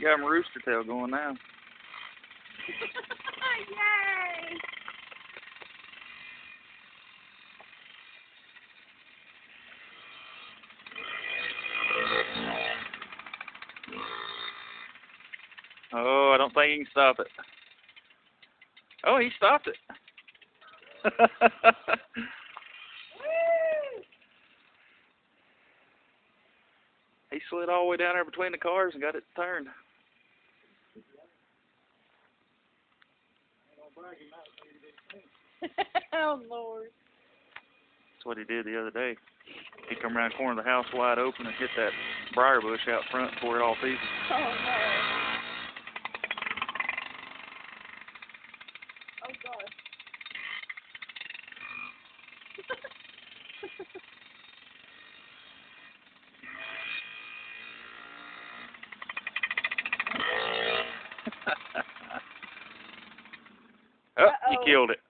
got him rooster tail going now. Yay! Oh, I don't think he can stop it. Oh, he stopped it. He slid all the way down there between the cars and got it turned. Oh, Lord. That's what he did the other day. He come around the corner of the house wide open and hit that briar bush out front and tore it all to pieces. Oh, no. Oh, gosh. Oh, you killed it.